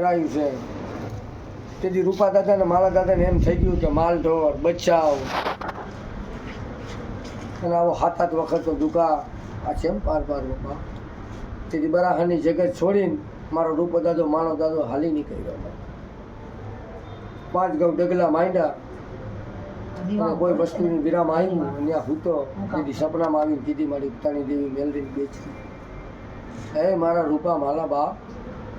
પહેરાયું છે. તેથી રૂપા દાદા ને મારા દાદાને એમ થઈ ગયું કે માલ ઢોર બચાવ અને આવો 7-8 વખતનો દુકા આ છે એમ પાર બાપા. તેથી બરાહાની જગત છોડીને મારો રૂપો દાદો માનો દાદો હાલી નીકળ્યો. 5 ગૌ ડગલા માંડ્યા અને કોઈ વસ્તુની વિરામ આવ્યું અને ત્યાં હૂતો. તેથી સપનામાં આવીને કીધી મારી ઉતાણી દેવી મેલડીની બેચરી, હે મારા રૂપા માલા બાપ,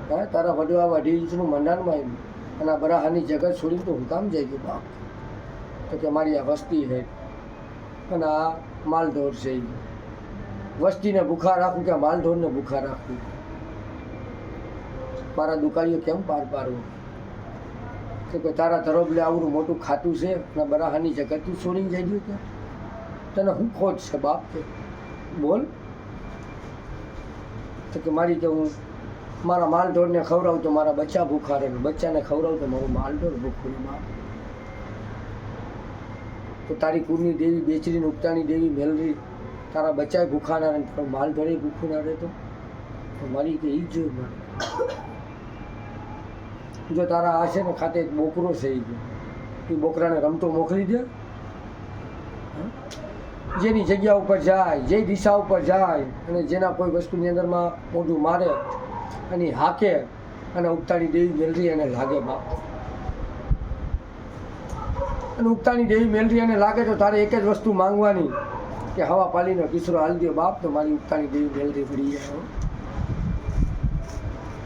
હે તારા વડવા વઢી ઇંચનું મંડાણમાં આવ્યું અને આ બરાહાની જગત છોડીને તો હું કામ જઈ ગયું બાપ? તો કે મારી આ વસ્તી છે અને આ માલઢોર છે. વસ્તીને ભૂખા રાખું કે માલઢોરને ભૂખા રાખું? મારા દુકાળીઓ કેમ પાર પાડવું? તો કે તારા ધરોબલે આવડું મોટું ખાતું છે અને બરાહાની જગત તું છોડીને જઈ ગયું કે તને શું ખોટ છે બાપ? કે બોલ. તો કે મારી કે હું મારા માલઢોરને ખવડાવું તો મારા બચ્ચા ભૂખા રહે, બચ્ચાને ખવડાવું તો મારું માલઢોર ભૂખું રહે બાપ. તો તારી કુળની દેવી બેચરીને ઉપતાની દેવી મેલરી તારા બચ્ચાએ ભૂખા ના રહે, તારું માલઢોરે ભૂખું ના રહે તો મારી કે ઈ જ જોઈ મળે. જો તારા આ છે ને ખાતે એક બોકરો છે, એ બોકરાને રમતો મોકલી દે. જેની જગ્યા ઉપર જાય, જે દિશા ઉપર જાય અને જેના કોઈ વસ્તુની અંદરમાં મોઢું મારે અને હાકે અને ઉગતાની દેવી મેલરી એને લાગે બાપ. અને ઉગતાની દેવી મેલરી એને લાગે તો તારે એક જ વસ્તુ માંગવાની કે હવા પાલીનો કિસરો હાલ દો બાપ, તો મારી ઉગતાની દેવી મેલરી પડી જાય.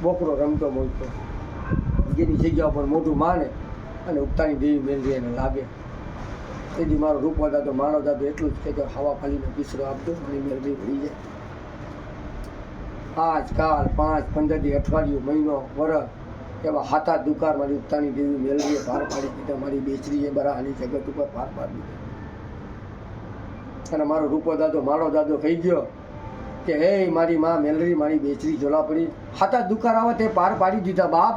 બોકરો રમતો મોકતો જેની જગ્યા ઉપર મોઢું માને અને ઉગતાની દેવી મેલરી એને લાગે. તેથી મારો રૂપો દાદો માનો દાદો એટલું જ કે હવા પાલીનો કિસરો આપજો અને મેલરી પડી જાય. આજ કાલ 5-15 દી અઠવાડિયું મહિનો વરસ એવા 7-8 દુકાર મારી ઉગતાની દેવી મેલરીએ પાર પાડી દીધા. મારી બેચરીએ બરાહાની જગત ઉપર પાર પાડી દીધા. અને મારો રૂપો દાદો મારો દાદો કહી ગયો કે હે મારી માં મેલરી મારી બેચરી ઝોલા પડી 7-8 દુકાર આવે તે પાર પાડી દીધા બાપ.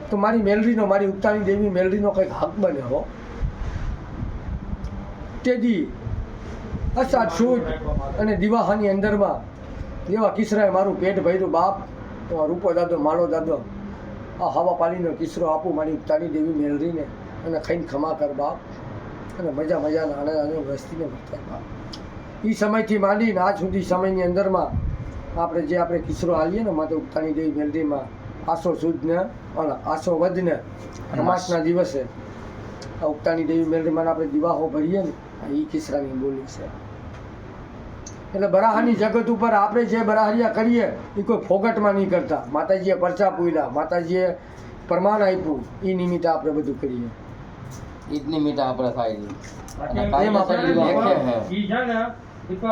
તો મારી મેલરીનો મારી ઉગતાની દેવી મેલરીનો કંઈક હક બને હો. તેદી અસાદ સૂટ અને દિવાહાની અંદરમાં એવા કિસરાએ મારું પેટ ભર્યું બાપ. તો રૂપો દાદો માળો દાદો આ હવા પાલીનો કિસરો આપું મારી ઉગતાની દેવી મેલરીને અને ખાઈને ખમા કર બાપ. અને મજા મજાના આનંદ વસ્તીને વર્તાય બાપ. એ સમયથી માંડીને આજ સુધી સમયની અંદરમાં આપણે કિસરો આલીએ ને માતા ઉગતાની દેવી મેલરીમાં આસો સુદને આસો વધને અમાસના દિવસે આ ઉગતાની દેવી મેલરીમાં આપણે દિવાહો ભરીએ ને એ કિસરાની બોલી છે. એટલે બરાહાની જગત ઉપર આપણે જે બરાહરિયા કરીએ એ કોઈ ફોગટમાં નહીં કરતા. માતાજીએ પરચા પૂર્યા, માતાજીએ પ્રમાણ આપ્યું, એ નિમિત્તે આપણે બધું કરીએ. ઈદ નિમિત્તે આપણે થાય છે. એમ આપણે લેખે હે. ઈ છે ને દીપક